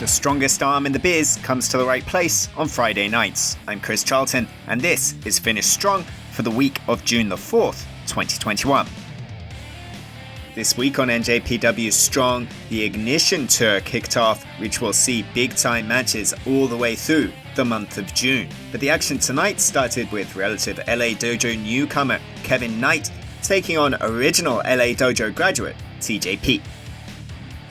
strongest arm in the biz comes to the right place on Friday nights. I'm Chris Charlton, and this is Finish Strong for the week of June the 4th, 2021. This week on NJPW Strong, the Ignition Tour kicked off, which will see big-time matches all the way through the month of June. But the action tonight started with relative LA Dojo newcomer Kevin Knight taking on original LA Dojo graduate TJP.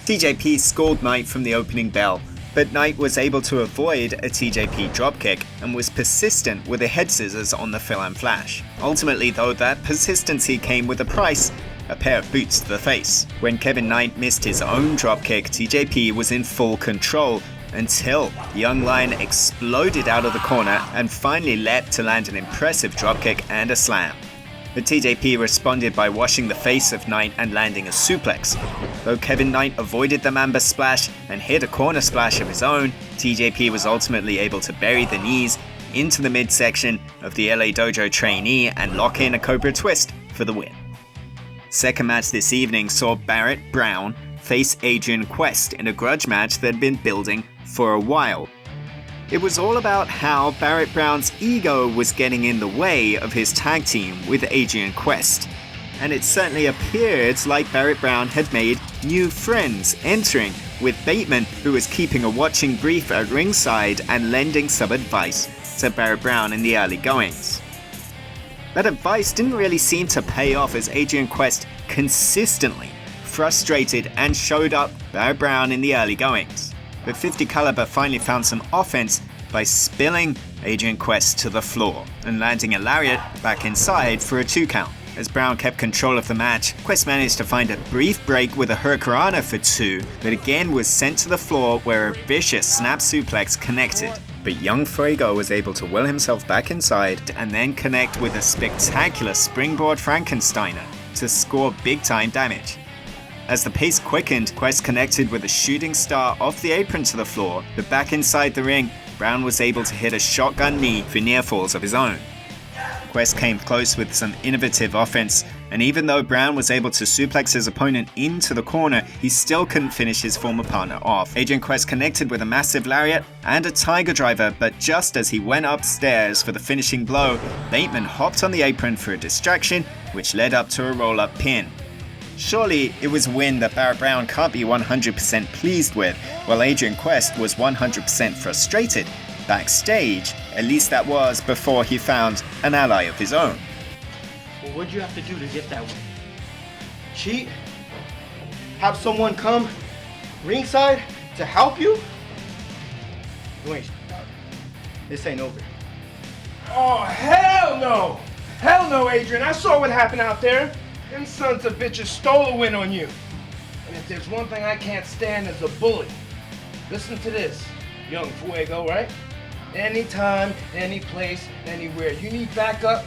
TJP schooled Knight from the opening bell, but Knight was able to avoid a TJP dropkick and was persistent with the head scissors on the fill and flash. Ultimately though, that persistency came with a price, a pair of boots to the face. When Kevin Knight missed his own dropkick, TJP was in full control until Young Lion exploded out of the corner and finally leapt to land an impressive dropkick and a slam. But TJP responded by washing the face of Knight and landing a suplex. Though Kevin Knight avoided the Mamba splash and hit a corner splash of his own, TJP was ultimately able to bury the knees into the midsection of the LA Dojo trainee and lock in a Cobra twist for the win. Second match this evening saw Barrett Brown face Adrian Quest in a grudge match that had been building for a while. It was all about how Barrett Brown's ego was getting in the way of his tag team with Adrian Quest. And it certainly appeared like Barrett Brown had made new friends, entering with Bateman, who was keeping a watching brief at ringside and lending some advice to Barrett Brown in the early goings. That advice didn't really seem to pay off as Adrian Quest consistently frustrated and showed up Barrett Brown in the early goings. But 50 Caliber finally found some offense by spilling Adrian Quest to the floor and landing a lariat back inside for a 2 count. As Brown kept control of the match, Quest managed to find a brief break with a Hurricanrana for 2, but again was sent to the floor where a vicious snap suplex connected. But young Fuego was able to will himself back inside and then connect with a spectacular springboard Frankensteiner to score big time damage. As the pace quickened, Quest connected with a shooting star off the apron to the floor, but back inside the ring, Brown was able to hit a shotgun knee for near falls of his own. Quest came close with some innovative offense, and even though Brown was able to suplex his opponent into the corner, he still couldn't finish his former partner off. Adrian Quest connected with a massive lariat and a tiger driver, but just as he went upstairs for the finishing blow, Bateman hopped on the apron for a distraction, which led up to a roll-up pin. Surely it was a win that Barrett Brown can't be 100% pleased with, while Adrian Quest was 100% frustrated. Backstage, at least that was before he found an ally of his own. Well, what'd you have to do to get that win? Cheat? Have someone come ringside to help you? You ain't. This ain't over. Oh, hell no! Hell no, Adrian. I saw what happened out there. Them sons of bitches stole a win on you. And if there's one thing I can't stand is a bully. Listen to this, young Fuego, right? Anytime, any place, anywhere. You need backup?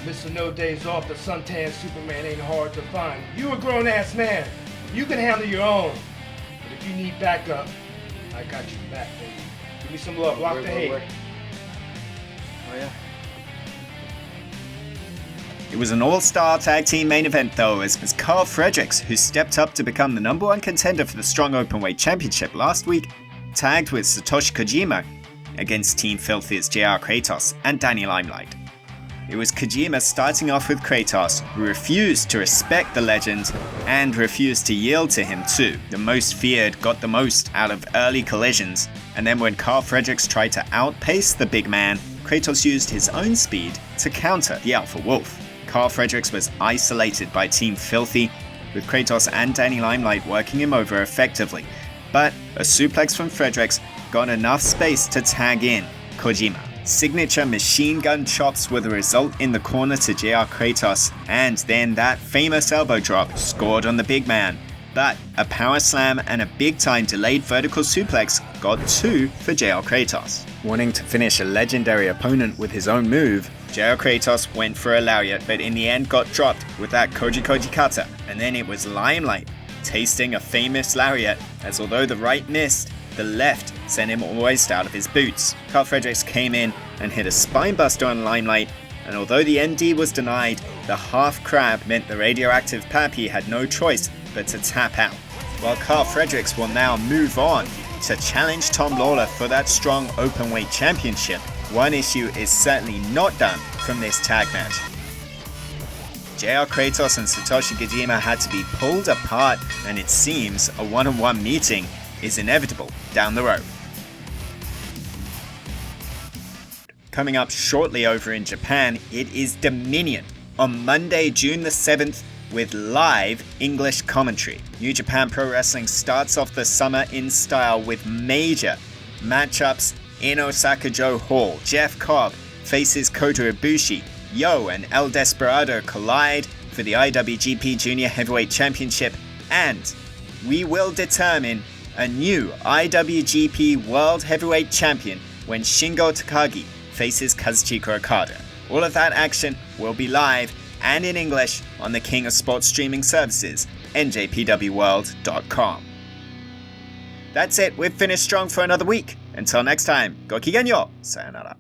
Mr. No Days Off, the suntan Superman ain't hard to find. You a grown-ass man. You can handle your own. But if you need backup, I got you back, baby. Give me some love. Block the hate. Oh, yeah? It was an all-star tag team main event though, as Carl Fredericks, who stepped up to become the #1 contender for the Strong Openweight Championship last week, tagged with Satoshi Kojima against Team Filthy's JR Kratos and Danny Limelight. It was Kojima starting off with Kratos, who refused to respect the legend and refused to yield to him too. The most feared got the most out of early collisions, and then when Carl Fredericks tried to outpace the big man, Kratos used his own speed to counter the Alpha Wolf. Carl Fredericks was isolated by Team Filthy, with Kratos and Danny Limelight working him over effectively, but a suplex from Fredericks got enough space to tag in Kojima. Signature machine gun chops were the result in the corner to JR Kratos, and then that famous elbow drop scored on the big man. But a power slam and a big time delayed vertical suplex got 2 for JR Kratos. Wanting to finish a legendary opponent with his own move, JR Kratos went for a lariat, but in the end got dropped with that Koji Kata, and then it was Limelight tasting a famous lariat, as although the right missed, the left sent him almost out of his boots. Carl Fredericks came in and hit a spinebuster on Limelight, and although the ND was denied, the half crab meant the radioactive Pappy had no choice but to tap out. while Carl Fredericks will now move on to challenge Tom Lawler for that Strong Openweight Championship. One issue is certainly not done from this tag match. JR Kratos and Satoshi Kojima had to be pulled apart, and it seems a one-on-one meeting is inevitable down the road. Coming up shortly over in Japan, it is Dominion on Monday, June the 7th, with live English commentary. New Japan Pro Wrestling starts off the summer in style with major matchups in Osaka-jo Hall. Jeff Cobb faces Kota Ibushi. Yo and El Desperado collide for the IWGP Junior Heavyweight Championship, and we will determine a new IWGP World Heavyweight Champion when Shingo Takagi faces Kazuchika Okada. All of that action will be live and in English on the King of Sports streaming services, njpwworld.com. That's it, we've finished strong for another week. Until next time, go kigen yo, sayonara.